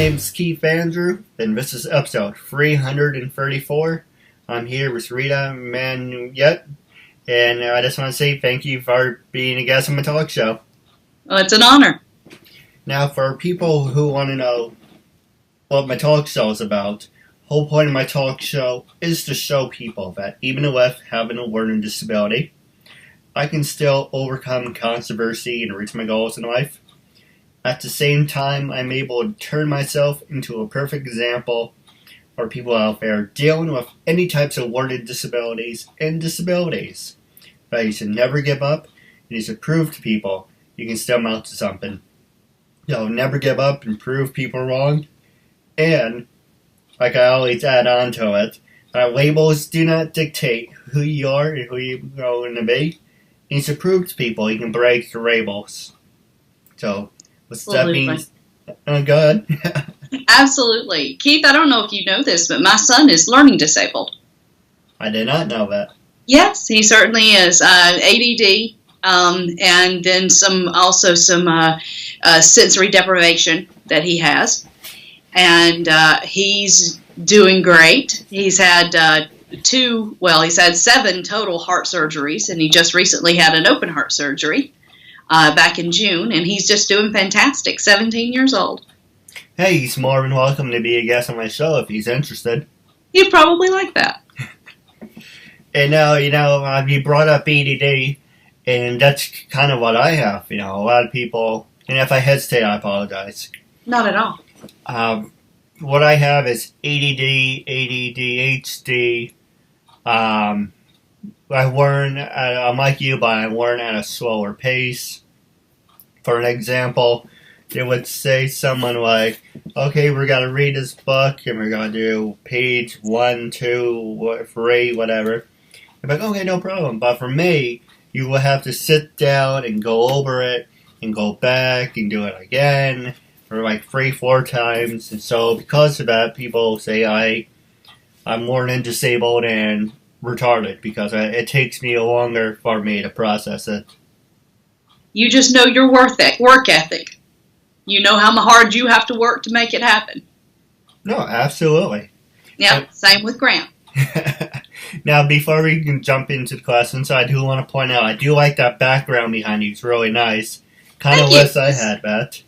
name's Keith Andrew, and this is episode 334. I'm here with Rita Manyette, and I just want to say thank you for being a guest on my talk show. Well, it's an honor. Now, for people who want to know what my talk show is about, the whole point of my talk show is to show people that even with having a learning disability, I can still overcome controversy and reach my goals in life. At the same time, I'm able to turn myself into a perfect example for people out there dealing with any types of learning disabilities and disabilities. But you should never give up, and you should prove to people you can still amount to something. Never give up and prove people wrong. And, like I always add on to it, labels do not dictate who you are and who you're going to be. You should prove to people you can break the labels. So, what's that mean? Go ahead. Absolutely. Keith, I don't know if you know this, but my son is learning disabled. I did not know that. Yes, he certainly is. ADD, and then some sensory deprivation that he has. And he's doing great. He's had he's had 7 total heart surgeries, and he just recently had an open heart surgery back in June, and he's just doing fantastic, 17 years old. Hey, he's more than welcome to be a guest on my show if he's interested. He'd probably like that. And now, you brought up ADD, and that's kind of what I have. A lot of people, and if I hesitate, I apologize. Not at all. What I have is ADD, ADHD. I learn, I'm like you, but I learn at a slower pace. For an example, it would say someone like, okay, we're going to read this book, and we're going to do page 1, 2, 3, whatever. I'm like, okay, no problem. But for me, you will have to sit down and go over it, and go back and do it again, for like 3, 4 times. And so because of that, people say I'm learning disabled and retarded, because it takes me longer for me to process it. You just know your work ethic. You know how hard you have to work to make it happen. No, absolutely. Yeah, same with Grant. Now, before we can jump into the questions, I do want to point out, I do like that background behind you. It's really nice. Kind of wish I had that.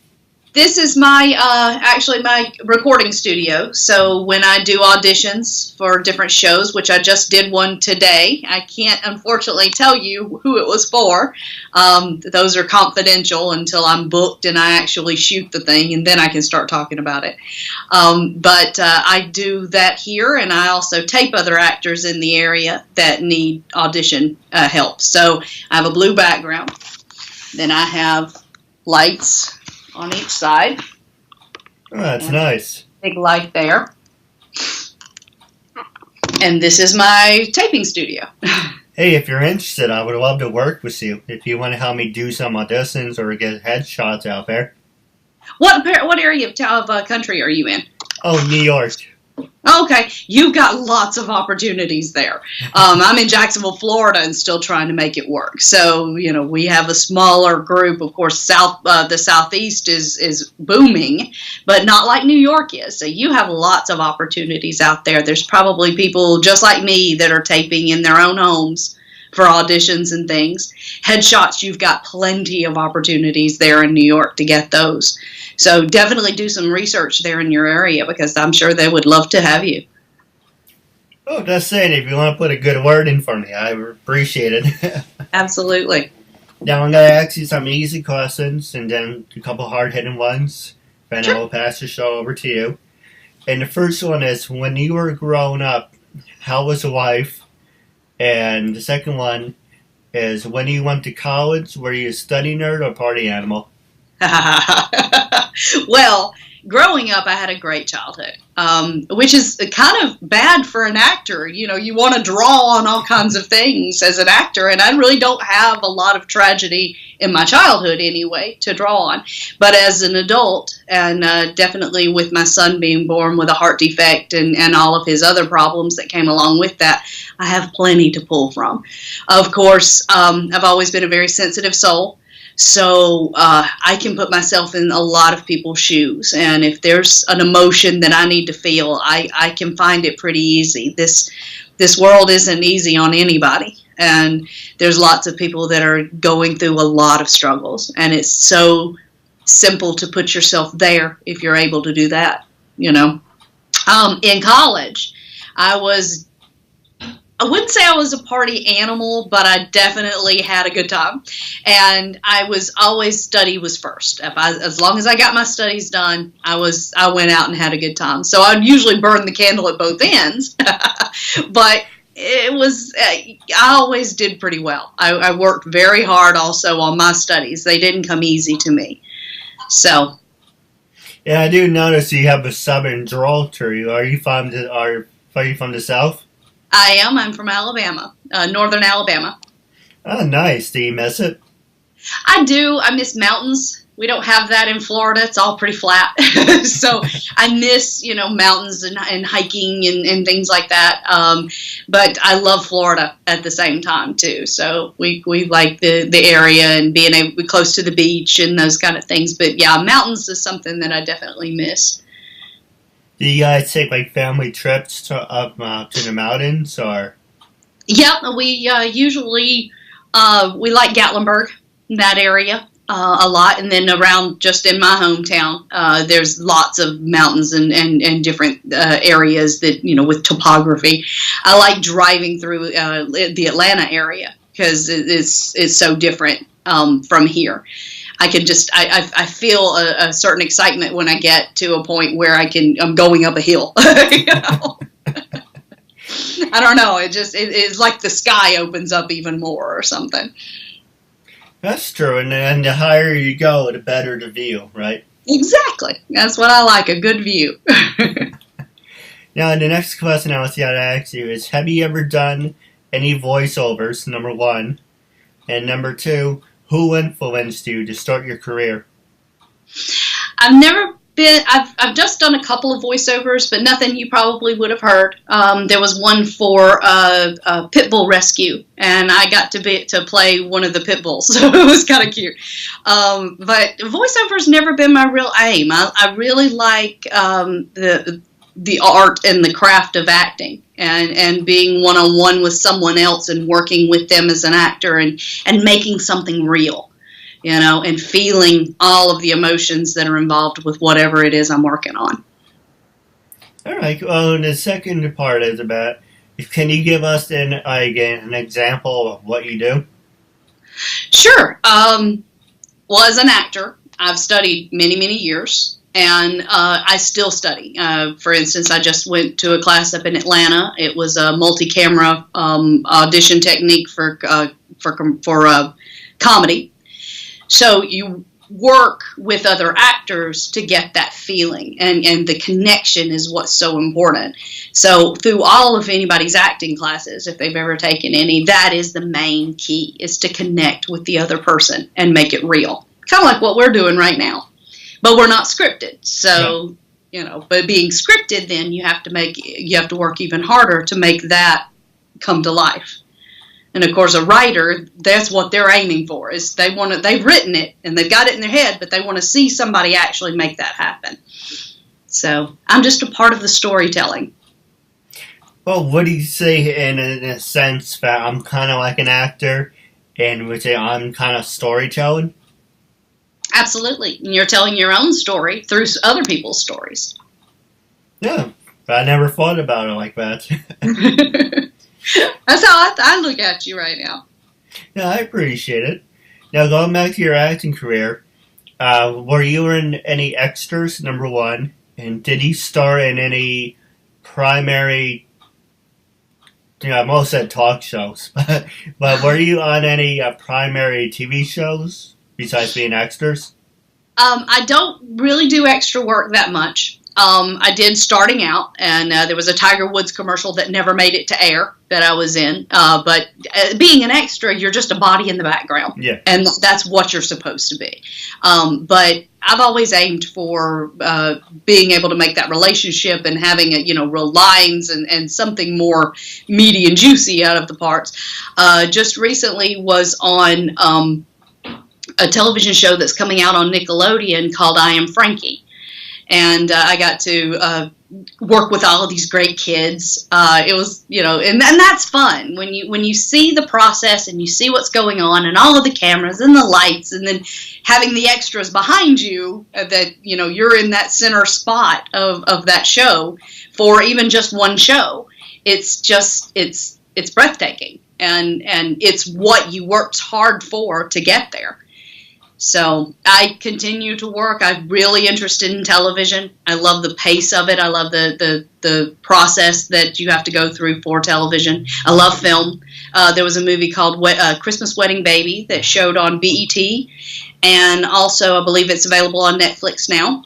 This is my recording studio. So when I do auditions for different shows, which I just did one today, I can't unfortunately tell you who it was for. Those are confidential until I'm booked and I actually shoot the thing, and then I can start talking about it. But I do that here, and I also tape other actors in the area that need audition help. So I have a blue background. Then I have lights on each side. Oh, that's nice. Big light there. And this is my taping studio. Hey, if you're interested, I would love to work with you. If you want to help me do some auditions or get headshots out there. What area of country are you in? Oh, New York. Okay, you've got lots of opportunities there. I'm in Jacksonville, Florida, and still trying to make it work. So, we have a smaller group. Of course, the Southeast is booming, but not like New York is. So you have lots of opportunities out there. There's probably people just like me that are taping in their own homes for auditions and things. Headshots, you've got plenty of opportunities there in New York to get those. So definitely do some research there in your area, because I'm sure they would love to have you. Oh, just saying, if you want to put a good word in for me, I appreciate it. Absolutely. Now I'm going to ask you some easy questions and then a couple hard-hitting ones. Then Sure. I will pass the show over to you. And the first one is, when you were growing up, how was life? And the second one is, when you went to college, were you a study nerd or party animal? Well, growing up, I had a great childhood, which is kind of bad for an actor. You want to draw on all kinds of things as an actor, and I really don't have a lot of tragedy in my childhood anyway to draw on. But as an adult, and definitely with my son being born with a heart defect and all of his other problems that came along with that, I have plenty to pull from. Of course, I've always been a very sensitive soul. So I can put myself in a lot of people's shoes. And if there's an emotion that I need to feel, I can find it pretty easy. This world isn't easy on anybody. And there's lots of people that are going through a lot of struggles. And it's so simple to put yourself there if you're able to do that, you know. In college, I wouldn't say I was a party animal, but I definitely had a good time. And I was always, study was first. As long as I got my studies done, I went out and had a good time. So I'd usually burn the candle at both ends. But it was, I always did pretty well. I worked very hard also on my studies. They didn't come easy to me. So. Yeah, I do notice you have a southern drawl to you. Are you from the South? I am. I'm from Alabama, northern Alabama. Oh, nice. Do you miss it? I do. I miss mountains. We don't have that in Florida. It's all pretty flat. So I miss, mountains and hiking and things like that. But I love Florida at the same time, too. So we like the area and being able to be close to the beach and those kind of things. But, yeah, mountains is something that I definitely miss. Do you guys take, family trips up to the mountains, or? Yeah, we usually, we like Gatlinburg, that area. A lot, and then around just in my hometown, there's lots of mountains and different areas that, with topography. I like driving through the Atlanta area because it's so different from here. I can I feel a certain excitement when I get to a point where I'm going up a hill. I don't know. It's like the sky opens up even more or something. That's true, and the higher you go, the better the view, right? Exactly. That's what I like, a good view. Now, the next question I was going to ask you is, have you ever done any voiceovers, number one? And number two, who influenced you to start your career? I've just done a couple of voiceovers, but nothing you probably would have heard. There was one for a pit bull rescue, and I got to play one of the pit bulls, so it was kind of cute. But voiceover's never been my real aim. I really like the art and the craft of acting, and being one-on-one with someone else and working with them as an actor and making something real. And feeling all of the emotions that are involved with whatever it is I'm working on. All right. Well, the second part is about, can you give us an example of what you do? Sure. Well, as an actor, I've studied many, many years, and I still study. For instance, I just went to a class up in Atlanta. It was a multi-camera audition technique for comedy. So you work with other actors to get that feeling, and the connection is what's so important. So through all of anybody's acting classes, if they've ever taken any, that is the main key, is to connect with the other person and make it real. Kind of like what we're doing right now. But we're not scripted. So, but being scripted, then you have to work even harder to make that come to life. And of course, a writer, that's what they're aiming for, is they've written it and they've got it in their head, but they want to see somebody actually make that happen. So I'm just a part of the storytelling. Well, what do you say in a sense that I'm kind of like an actor, and would say I'm kind of storytelling? Absolutely. And you're telling your own story through other people's stories. Yeah, but I never thought about it like that. That's how I look at you right now. Yeah, I appreciate it. Now, going back to your acting career, were you in any extras, number one? And did you star in any primary, I almost said talk shows, but were you on any primary TV shows besides being extras? I don't really do extra work that much. I did starting out, and there was a Tiger Woods commercial that never made it to air that I was in. But being an extra, you're just a body in the background. Yeah. And that's what you're supposed to be. But I've always aimed for being able to make that relationship and having real lines and something more meaty and juicy out of the parts. Just recently was on a television show that's coming out on Nickelodeon called I Am Frankie. And I got to work with all of these great kids. It was, and that's fun when you see the process and you see what's going on and all of the cameras and the lights, and then having the extras behind you that you're in that center spot of that show for even just one show. It's breathtaking, and it's what you worked hard for to get there. So I continue to work. I'm really interested in television. I love the pace of it. I love the process that you have to go through for television. I love film. There was a movie called Christmas Wedding Baby that showed on BET, and also I believe it's available on Netflix now.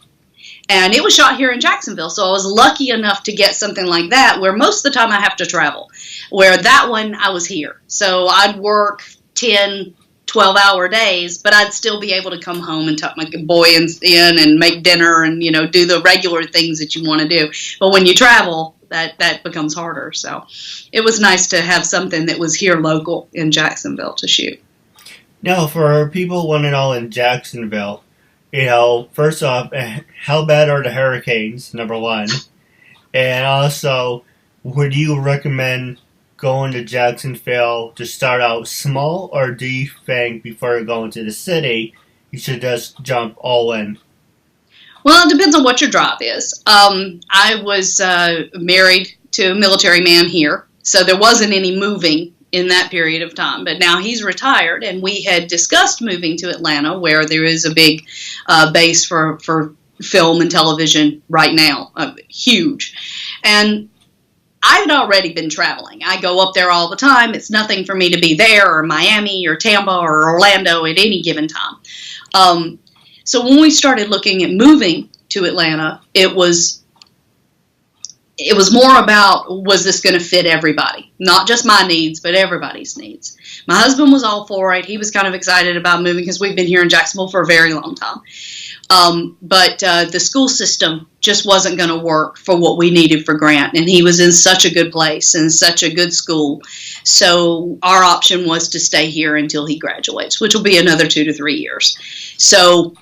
And it was shot here in Jacksonville, so I was lucky enough to get something like that, where most of the time I have to travel. Where that one, I was here. So I'd work 10, 12-hour days, but I'd still be able to come home and tuck my boy in and make dinner and, do the regular things that you want to do. But when you travel, that becomes harder. So it was nice to have something that was here local in Jacksonville to shoot. Now, for people wanting to know in Jacksonville, first off, how bad are the hurricanes, number one? And also, would you recommend going to Jacksonville to start out small, or do you think before going to the city, you should just jump all in? Well, it depends on what your job is. I was married to a military man here, so there wasn't any moving in that period of time. But now he's retired, and we had discussed moving to Atlanta, where there is a big base for film and television right now, huge. And I had already been traveling. I go up there all the time. It's nothing for me to be there, or Miami or Tampa or Orlando at any given time. So when we started looking at moving to Atlanta, it was more about, was this going to fit everybody? Not just my needs, but everybody's needs. My husband was all for it. He was kind of excited about moving because we've been here in Jacksonville for a very long time. But the school system just wasn't going to work for what we needed for Grant. And he was in such a good place and such a good school. So our option was to stay here until he graduates, which will be another 2 to 3 years. So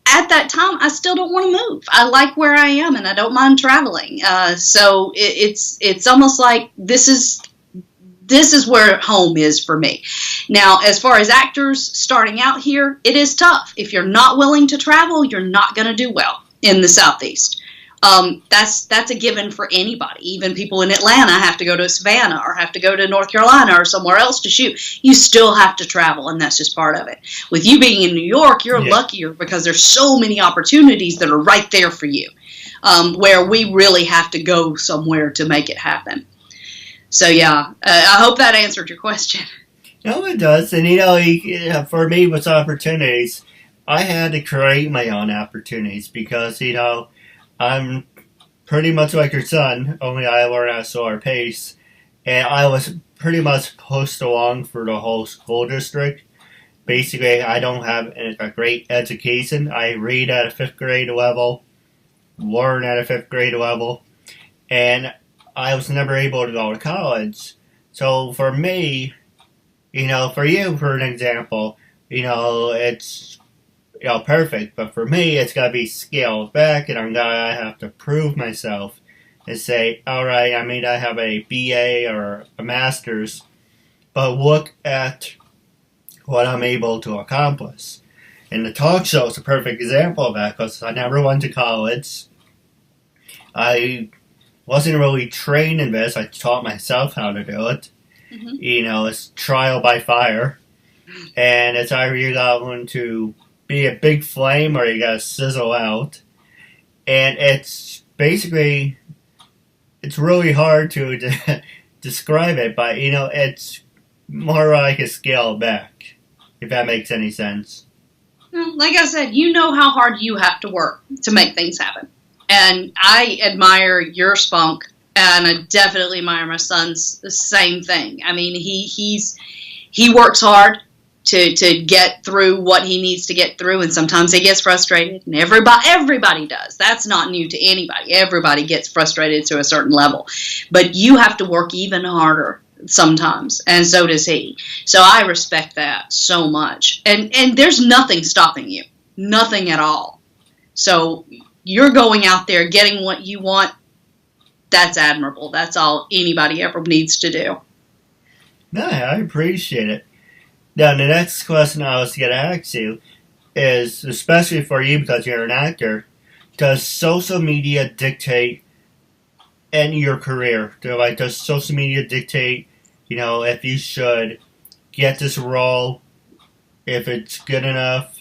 at that time, I still don't want to move. I like where I am, and I don't mind traveling. So it's almost like this is where home is for me. Now, as far as actors starting out here, it is tough. If you're not willing to travel, you're not going to do well in the Southeast. That's a given for anybody. Even people in Atlanta have to go to Savannah or have to go to North Carolina or somewhere else to shoot. You still have to travel, and that's just part of it. With you being in New York, you're luckier because there's so many opportunities that are right there for you, where we really have to go somewhere to make it happen. So, yeah, I hope that answered your question. No, it does. And, for me, with opportunities, I had to create my own opportunities because, I'm pretty much like your son, only I learned at a slower pace. And I was pretty much pushed along for the whole school district. Basically, I don't have a great education. I read at a 5th grade level, learn at a 5th grade level, and I was never able to go to college. So for me, for you, for an example, it's perfect. But for me, it's got to be scaled back, and I'm gonna have to prove myself and say, all right, I may not have a BA or a master's, but look at what I'm able to accomplish. And the talk show is a perfect example of that because I never went to college. I wasn't really trained in this. I taught myself how to do it. Mm-hmm. It's trial by fire. And it's either you got one to be a big flame or you got to sizzle out. And it's basically, it's really hard to describe it, but, it's more like a scale back, if that makes any sense. Well, like I said, how hard you have to work to make things happen. And I admire your spunk, and I definitely admire my son's the same thing. I mean, he works hard to get through what he needs to get through, and sometimes he gets frustrated, and everybody does. That's not new to anybody. Everybody gets frustrated to a certain level. But you have to work even harder sometimes, and so does he. So I respect that so much. And there's nothing stopping you, nothing at all. So you're going out there getting what you want. That's admirable. That's all anybody ever needs to do. No, I appreciate it. Now, the next question I was going to ask you is, especially for you because you're an actor, does social media dictate in your career? Does social media dictate, if you should get this role, if it's good enough?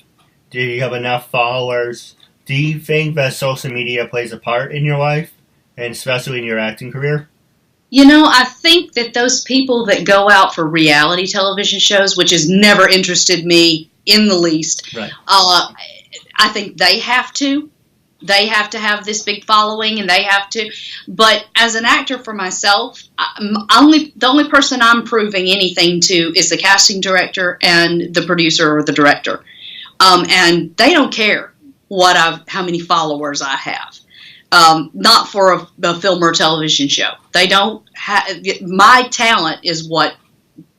Do you have enough followers? Do you think that social media plays a part in your life, and especially in your acting career? I think that those people that go out for reality television shows, which has never interested me in the least, right. I think they have to. They have to have this big following, and they have to. But as an actor for myself, the only person I'm proving anything to is the casting director and the producer or the director. And they don't care how many followers I have. Not for a film or television show. They don't my talent is what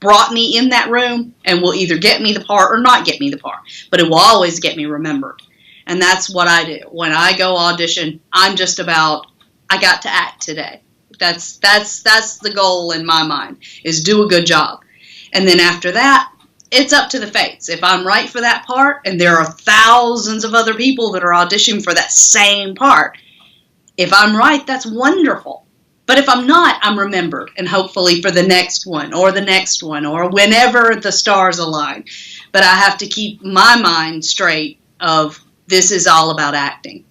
brought me in that room and will either get me the part or not get me the part. But it will always get me remembered. And that's what I do. When I go audition, I'm just about, I got to act today. That's the goal in my mind, is do a good job. And then after that, it's up to the fates. If I'm right for that part, and there are thousands of other people that are auditioning for that same part, if I'm right, that's wonderful. But if I'm not, I'm remembered, and hopefully for the next one, or whenever the stars align. But I have to keep my mind straight of this is all about acting.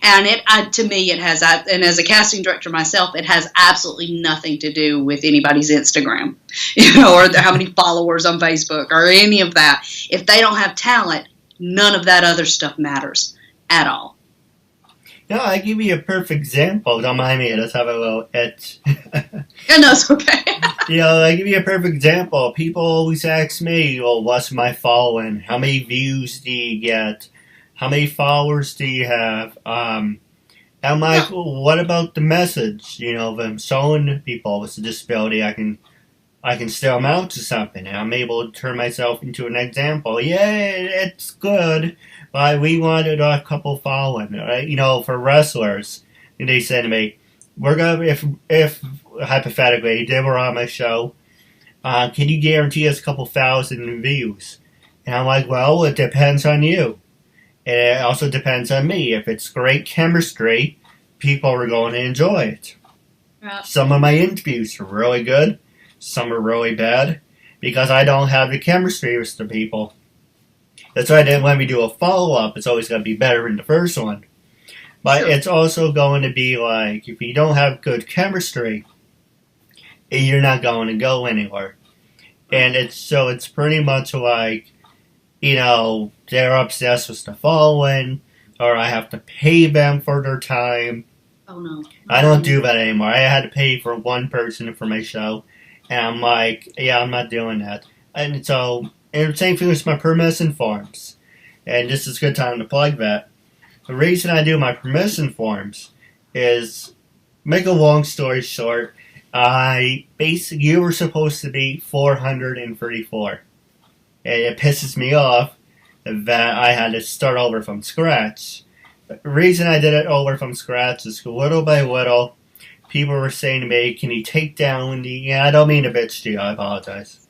And to me, it has, and as a casting director myself, it has absolutely nothing to do with anybody's Instagram, or how many followers on Facebook, or any of that. If they don't have talent, none of that other stuff matters at all. No, I give you a perfect example. Don't mind me, let's have a little itch. Yeah, no, it's okay. I give you a perfect example. People always ask me, well, what's my following? How many views do you get? How many followers do you have? I'm like, well, what about the message? If I'm showing people with a disability, I can still amount to something. And I'm able to turn myself into an example. Yeah, it's good. But we wanted a couple following, right? For wrestlers, and they said to me, "We're gonna if hypothetically they were on my show, can you guarantee us a couple thousand views?" And I'm like, "Well, it depends on you, and it also depends on me. If it's great chemistry, people are going to enjoy it." Yeah. Some of my interviews are really good, some are really bad, because I don't have the chemistry with the people. That's why then when we do a follow-up, it's always going to be better than the first one. But sure. It's also going to be like, if you don't have good chemistry, you're not going to go anywhere. And it's pretty much like, they're obsessed with the following, or I have to pay them for their time. Oh, no. I don't do that anymore. I had to pay for one person for my show, and I'm like, yeah, I'm not doing that. And so... And the same thing with my permission forms. And this is a good time to plug that. The reason I do my permission forms is, make a long story short, you were supposed to be 434. And it pisses me off that I had to start over from scratch. The reason I did it over from scratch is little by little, people were saying to me, can you take down I don't mean to bitch to you, I apologize.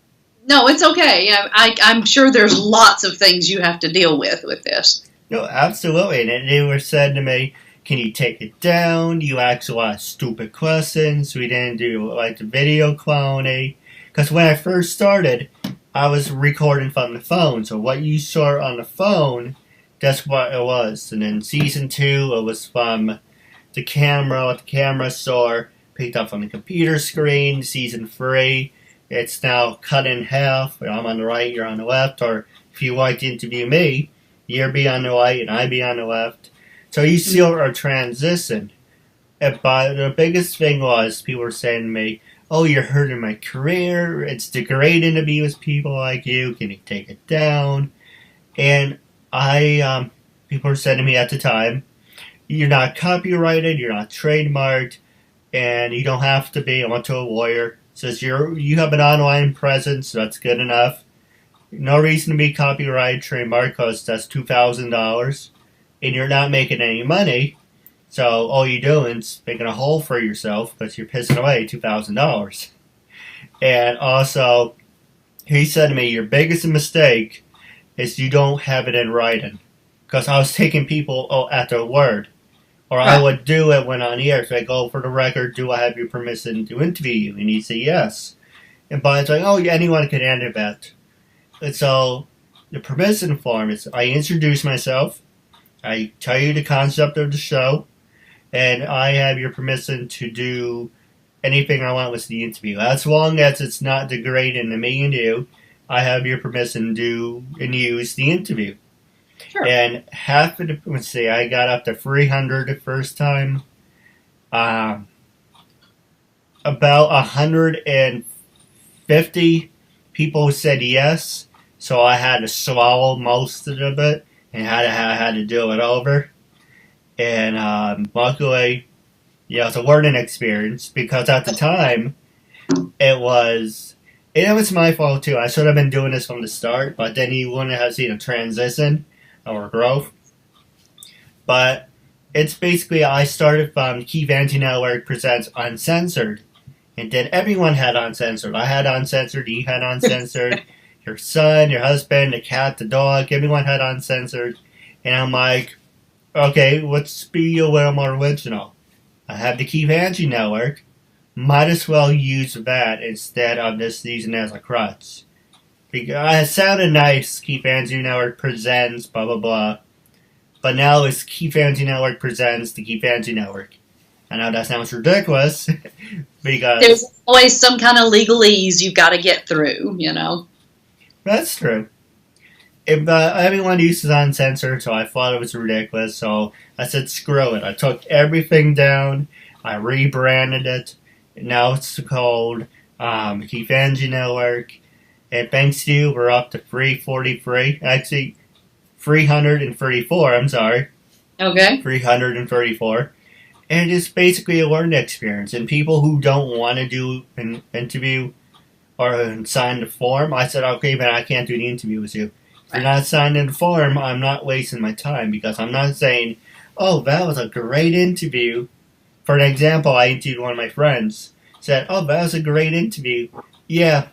No, it's okay. Yeah, I'm sure there's lots of things you have to deal with this. No, absolutely. And they were saying to me, can you take it down? You ask a lot of stupid questions. We didn't do the video cloning. Because when I first started, I was recording from the phone. So what you saw on the phone, that's what it was. And then season 2, it was from the camera, what the camera saw, picked up from the computer screen. Season 3. It's now cut in half. I'm on the right, you're on the left. Or if you like to interview me, you'll be on the right and I be on the left. So you see our transition. But the biggest thing was people were saying to me, oh, you're hurting my career. It's degrading to be with people like you. Can you take it down? And people were saying to me at the time, you're not copyrighted, you're not trademarked, and you don't have to be. I went to a lawyer. Since you have an online presence, that's good enough. No reason to be copyright trademark because that's $2,000, and you're not making any money. So all you're doing is making a hole for yourself because you're pissing away $2,000. And also, he said to me, your biggest mistake is you don't have it in writing. Because I was taking people at their word. Or I would do it when on the air. So I go, for the record, do I have your permission to interview you? And he'd say yes. But it's like, oh, yeah, anyone can enter that. And so the permission form is I introduce myself. I tell you the concept of the show. And I have your permission to do anything I want with the interview. As long as it's not degrading to me and you, I have your permission to do and use the interview. Sure. And half of the, let's see, I got up to 300 the first time. About 150 people said yes, so I had to swallow most of it and I had to do it over. And luckily, yeah, it's a learning experience because at the time, it was my fault too. I should have been doing this from the start, but then you wouldn't have seen a transition or growth. But it's basically, I started from KeithAndrewNetWork Presents Uncensored. And then everyone had Uncensored. I had Uncensored, you had Uncensored, your son, your husband, the cat, the dog, everyone had Uncensored. And I'm like, okay, let's be a little more original. I have the KeithAndrewNetWork. Might as well use that instead of just using it as a crutch. Because it sounded nice, KeithAndrewNetWork Presents, blah, blah, blah. But now it's KeithAndrewNetWork Presents the KeithAndrewNetwork. I know that sounds ridiculous, because there's always some kind of legalese you've got to get through, you know. That's true. Everyone uses Uncensored, so I thought it was ridiculous, so I said screw it. I took everything down, I rebranded it, and now it's called KeithAndrewNetwork. And thanks to you, we're up to 343. Actually, 334, I'm sorry. Okay. 334. And it's basically a learning experience. And people who don't want to do an interview or sign the form, I said, okay, but I can't do the interview with you. If you're not signing the form, I'm not wasting my time because I'm not saying, oh, that was a great interview. For an example, I interviewed one of my friends. Said, oh, that was a great interview. Yeah.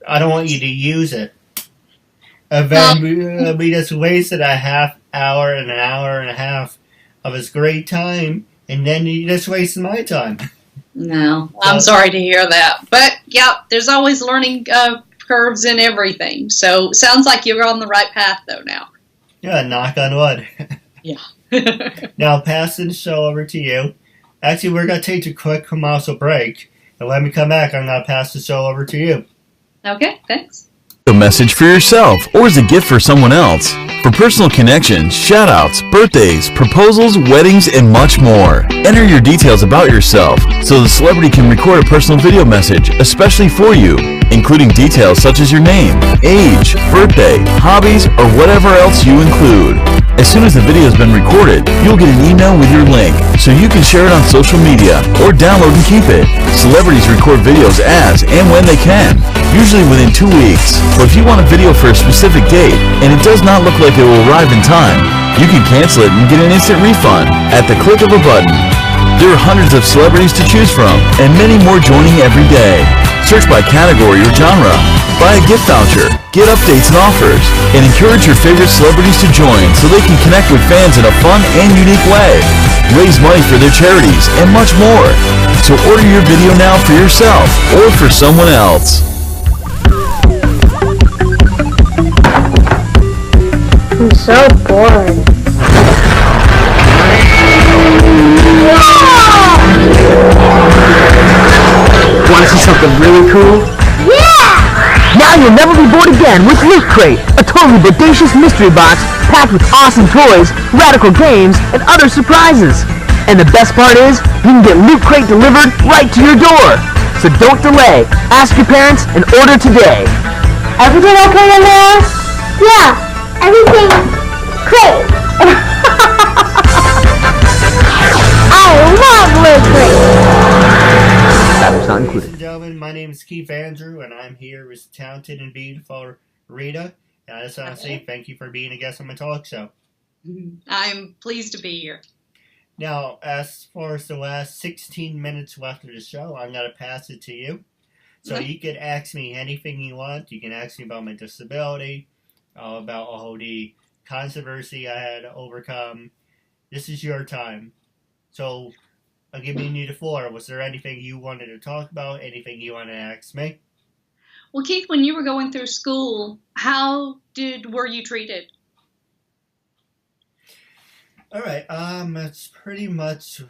I don't want you to use it. And then we just wasted a half hour and an hour and a half of his great time, and then you just wasted my time. No, I'm sorry to hear that. But, yeah, there's always learning curves in everything. So, sounds like you're on the right path, though, now. Yeah, knock on wood. Yeah. Now, passing the show over to you. Actually, we're going to take a quick commercial break, and when we come back, I'm going to pass the show over to you. Okay, thanks. A message for yourself or as a gift for someone else. For personal connections, shout-outs, birthdays, proposals, weddings, and much more. Enter your details about yourself so the celebrity can record a personal video message especially for you, including details such as your name, age, birthday, hobbies, or whatever else you include. As soon as the video has been recorded, you'll get an email with your link so you can share it on social media or download and keep it. Celebrities record videos as and when they can, usually within 2 weeks. But if you want a video for a specific date and it does not look like it will arrive in time, you can cancel it and get an instant refund at the click of a button. There are hundreds of celebrities to choose from and many more joining every day. Search by category or genre, buy a gift voucher, get updates and offers, and encourage your favorite celebrities to join so they can connect with fans in a fun and unique way. Raise money for their charities and much more. So order your video now for yourself or for someone else. I'm so bored. Want to see something really cool? Yeah! Now you'll never be bored again with Loot Crate, a totally bodacious mystery box packed with awesome toys, radical games, and other surprises. And the best part is, you can get Loot Crate delivered right to your door. So don't delay. Ask your parents and order today. Everything okay in there? Yeah, everything great. I love Loot Crate. Batteries not included. Ladies and gentlemen, was talented and beautiful Rita. And I just want to say thank you for being a guest on my talk show. I'm pleased to be here. Now, as far as the last 16 minutes left of the show, I'm going to pass it to you. So you can ask me anything you want. You can ask me about my disability, about all the controversy I had to overcome. This is your time. So I'll give you the floor. Was there anything you wanted to talk about? Anything you wanted to ask me? Well, Keith, when you were going through school, how were you treated? All right. It's pretty much.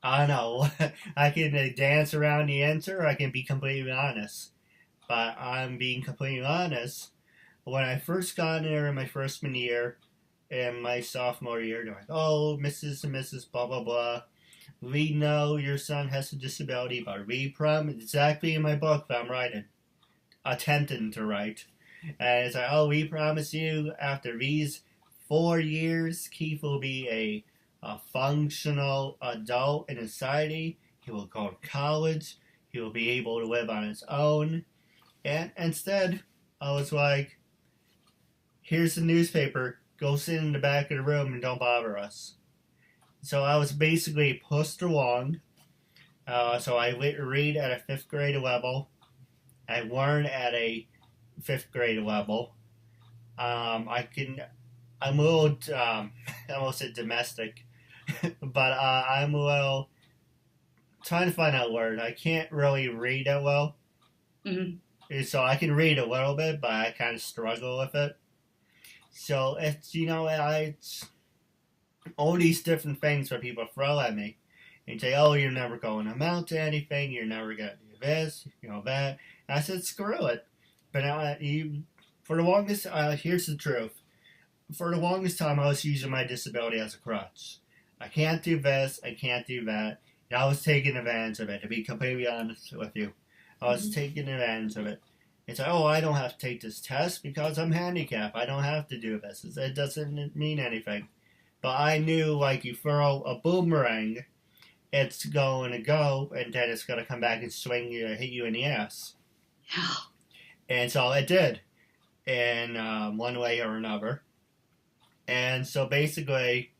I don't know. I can dance around the answer, or I can be completely honest. But I'm being completely honest. When I first got in there in my freshman year, and my sophomore year, they're like, "Oh, Mrs. and Mrs. blah blah blah. We know your son has a disability, but we promise exactly in my book that I'm writing, attempting to write, and it's like, oh, we promise you after these 4 years, Keith will be a functional adult in society. He will go to college. He will be able to live on his own." And instead, I was like, here's the newspaper. Go sit in the back of the room and don't bother us. So I was basically pushed along. So I read at a 5th grade level. I learn at a 5th grade level. I'm a little, I almost said domestic, but I'm a little trying to find out a word. I can't really read that well. Mm-hmm. So I can read a little bit, but I kind of struggle with it. So it's, it's all these different things that people throw at me and say, oh, you're never going to amount to anything. You're never going to do this, that. And I said, screw it. But for the longest, here's the truth. For the longest time, I was using my disability as a crutch. I can't do this, I can't do that. And I was taking advantage of it, to be completely honest with you. I was taking advantage of it. It's like, oh, I don't have to take this test because I'm handicapped. I don't have to do this. It doesn't mean anything. But I knew, like, you throw a boomerang, it's going to go, and then it's going to come back and swing you, hit you in the ass. Yeah. And so it did, in one way or another. And so basically,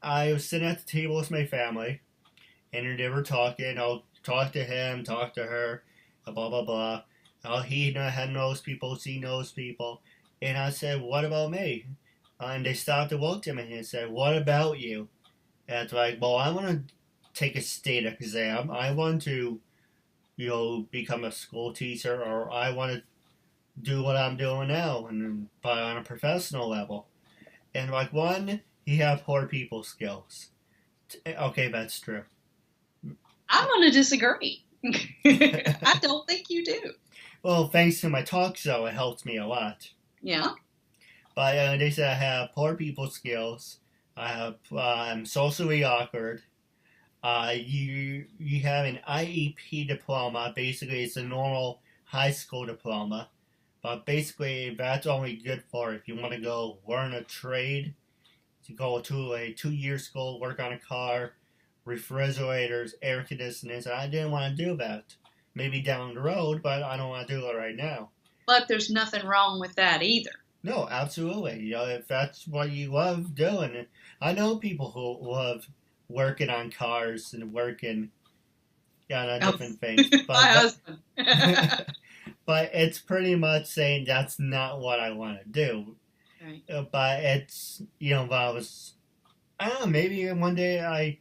I was sitting at the table with my family, and they were talking. I'll talk to him, talk to her, blah, blah, blah. Oh, he knows people, she knows people. And I said, what about me? And they stopped and looked at me and said, what about you? And it's like, well, I want to take a state exam. I want to, become a school teacher, or I want to do what I'm doing now, but on a professional level. And like, one, he have poor people skills. Okay, that's true. I'm going to disagree. I don't think you do. Well, thanks to my talk show, it helped me a lot. Yeah. But they said I have poor people skills. I'm socially awkward. You have an IEP diploma. Basically, it's a normal high school diploma. But basically, that's only good for if you want to go learn a trade. To go to a 2-year school, work on a car, refrigerators, air conditioners. I didn't want to do that. Maybe down the road, but I don't want to do it right now. But there's nothing wrong with that either. No, absolutely. If that's what you love doing. I know people who love working on cars and working on different things. But, my husband. But it's pretty much saying that's not what I want to do. Right. But it's, but I don't know, maybe one day I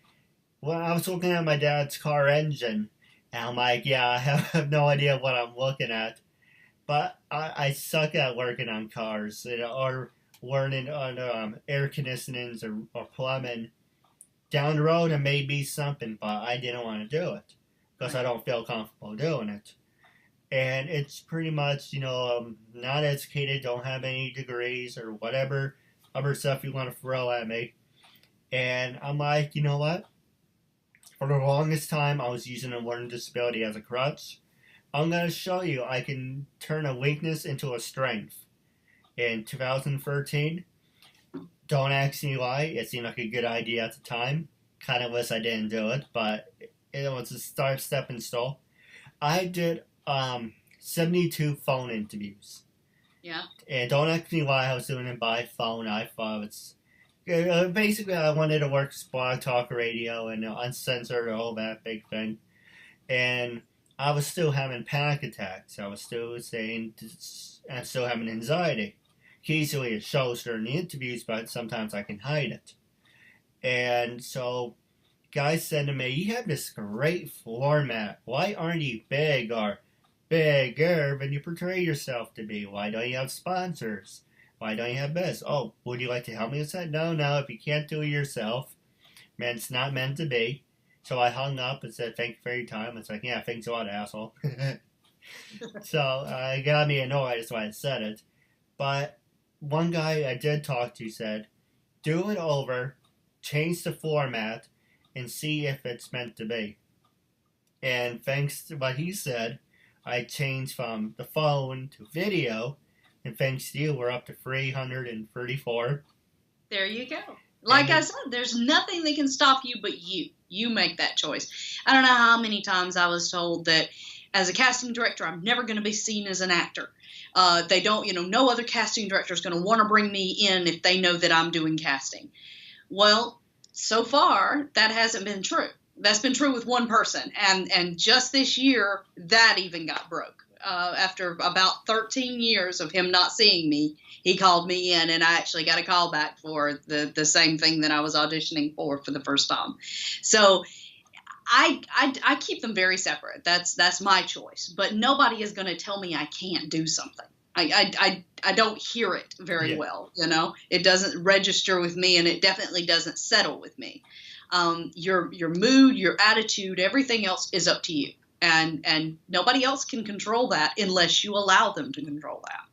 was looking at my dad's car engine, and I'm like, yeah, I have no idea what I'm looking at. But I suck at working on cars, or learning on air conditionings or plumbing. Down the road, it may be something, but I didn't want to do it because I don't feel comfortable doing it. And it's pretty much, I'm not educated, don't have any degrees or whatever other stuff you want to throw at me. And I'm like, you know what? For the longest time, I was using a learning disability as a crutch. I'm going to show you I can turn a weakness into a strength. In 2013, don't ask me why. It seemed like a good idea at the time. Kind of wish I didn't do it, but it was a stepping stone. I did 72 phone interviews. Yeah. And don't ask me why I was doing it by phone. I thought it's basically I wanted to work Blog Talk Radio and uncensored, all that big thing. And I was still having panic attacks. I was still saying I'm still having anxiety. Usually it shows during the interviews, but sometimes I can hide it. And so guys said to me, "You have this great format. Why aren't you big or bigger than you portray yourself to be? Why don't you have sponsors? Why don't you have this? Oh, would you like to help me?" I said, no, if you can't do it yourself, man, it's not meant to be. So I hung up and said, "Thank you for your time." It's like, yeah, thanks a lot, asshole. So it got me annoyed, that's why I said it. But one guy I did talk to said, "Do it over, change the format, and see if it's meant to be." And thanks to what he said, I changed from the phone to video, and thanks to you, we're up to 334. There you go. Like I said, there's nothing that can stop you but you. You make that choice. I don't know how many times I was told that as a casting director, I'm never going to be seen as an actor. They don't, no other casting director is going to want to bring me in if they know that I'm doing casting. Well, so far, that hasn't been true. That's been true with one person. And just this year, that even got broke. After about 13 years of him not seeing me, he called me in, and I actually got a call back for the same thing that I was auditioning for the first time. So I keep them very separate. That's my choice. But nobody is going to tell me I can't do something. I don't hear it very well. It doesn't register with me, and it definitely doesn't settle with me. Your mood, your attitude, everything else is up to you. And nobody else can control that unless you allow them to control that,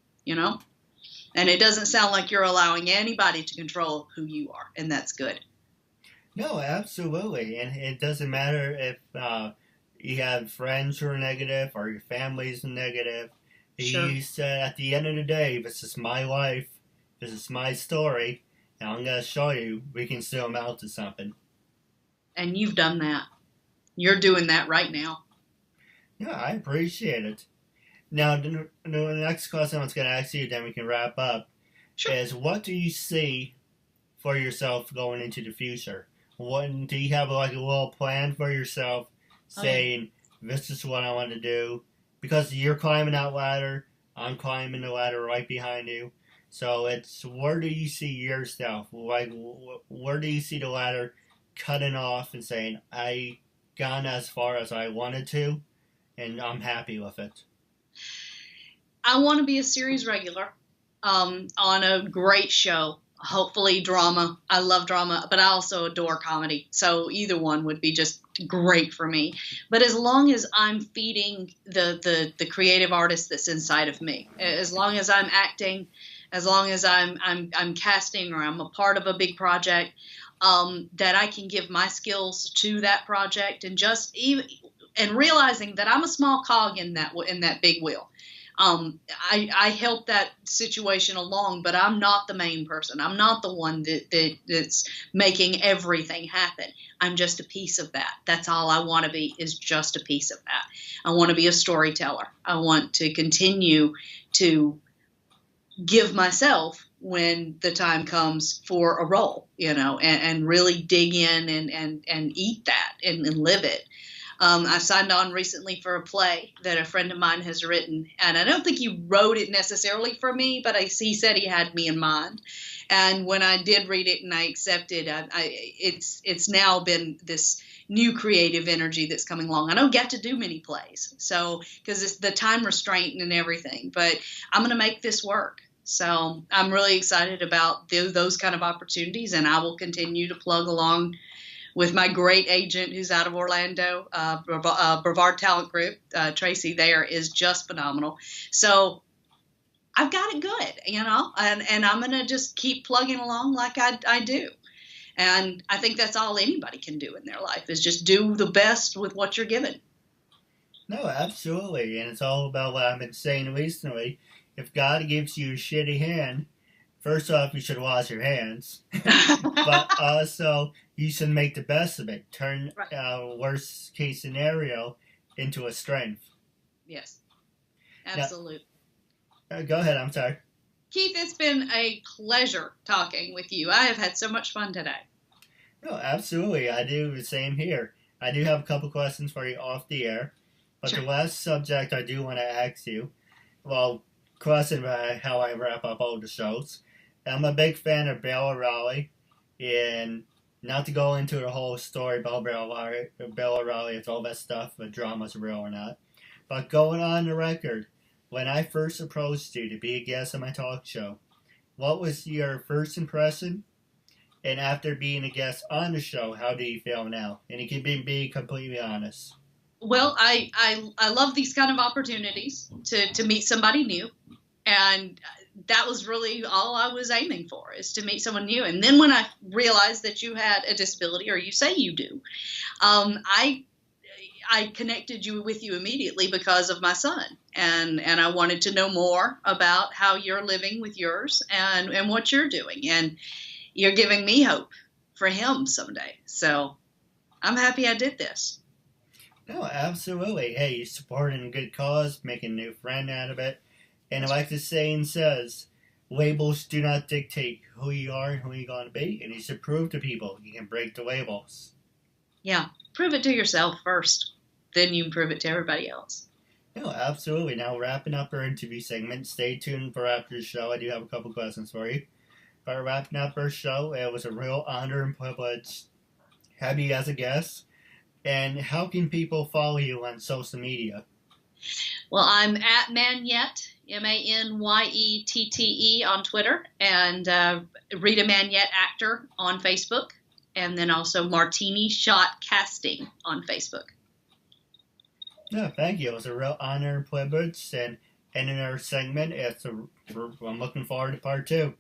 And it doesn't sound like you're allowing anybody to control who you are, and that's good. No, absolutely. And it doesn't matter if you have friends who are negative or your family's negative. Sure. You said at the end of the day, this is my life, this is my story, and I'm going to show you we can still amount to something. And you've done that. You're doing that right now. Yeah, I appreciate it. Now, the next question I was going to ask you, then we can wrap up, is what do you see for yourself going into the future? What, do you have like a little plan for yourself saying, this is what I want to do? Because you're climbing that ladder, I'm climbing the ladder right behind you. So it's, where do you see yourself? Like, where do you see the ladder cutting off and saying, I gone as far as I wanted to, and I'm happy with it? I want to be a series regular on a great show, hopefully drama. I love drama, but I also adore comedy. So either one would be just great for me. But as long as I'm feeding the creative artist that's inside of me, as long as I'm acting, as long as I'm casting or I'm a part of a big project, that I can give my skills to that project, and realizing that I'm a small cog in that big wheel. I help that situation along, but I'm not the main person. I'm not the one that's making everything happen. I'm just a piece of that. That's all I want to be, is just a piece of that. I want to be a storyteller. I want to continue to give myself when the time comes for a role, and really dig in and eat that and live it. I signed on recently for a play that a friend of mine has written, and I don't think he wrote it necessarily for me, but he said he had me in mind. And when I did read it and I accepted, it's now been this new creative energy that's coming along. I don't get to do many plays, so because it's the time restraint and everything, but I'm going to make this work. So I'm really excited about those kind of opportunities, and I will continue to plug along with my great agent who's out of Orlando, Brevard Talent Group. Tracy there is just phenomenal. So I've got it good, and I'm going to just keep plugging along like I do. And I think that's all anybody can do in their life, is just do the best with what you're given. No, absolutely. And it's all about what I've been saying recently. If God gives you a shitty hand, first off, you should wash your hands. But also, you should make the best of it. Turn worst case scenario into a strength. Yes. absolutely. Go ahead, I'm sorry. Keith, it's been a pleasure talking with you. I have had so much fun today. No, absolutely. I do the same here. I do have a couple questions for you off the air. But Sure. The last subject I do want to ask you, well, question about how I wrap up all the shows. I'm a big fan of Bill O'Reilly, and not to go into the whole story about Bill O'Reilly, it's all that stuff, if drama's real or not. But going on the record, when I first approached you to be a guest on my talk show, what was your first impression? And after being a guest on the show, how do you feel now? And you can be completely honest. Well, I love these kind of opportunities to meet somebody new. And that was really all I was aiming for, is to meet someone new. And then when I realized that you had a disability, or you say you do, I connected with you immediately because of my son. And I wanted to know more about how you're living with yours and what you're doing. And you're giving me hope for him someday. So I'm happy I did this. No, absolutely. Hey, you're supporting a good cause, making a new friend out of it. And like the saying says, labels do not dictate who you are and who you're going to be. And you should prove to people you can break the labels. Yeah, prove it to yourself first. Then you can prove it to everybody else. No, absolutely. Now, wrapping up our interview segment, stay tuned for after the show. I do have a couple questions for you. But wrapping up our show, it was a real honor and privilege to have you as a guest. And how can people follow you on social media? Well, I'm at Manyette, Manyette on Twitter, and Rita Manyette Actor on Facebook, and then also Martini Shot Casting on Facebook. No, thank you. It was a real honor and privilege. And in our segment, I'm looking forward to part 2.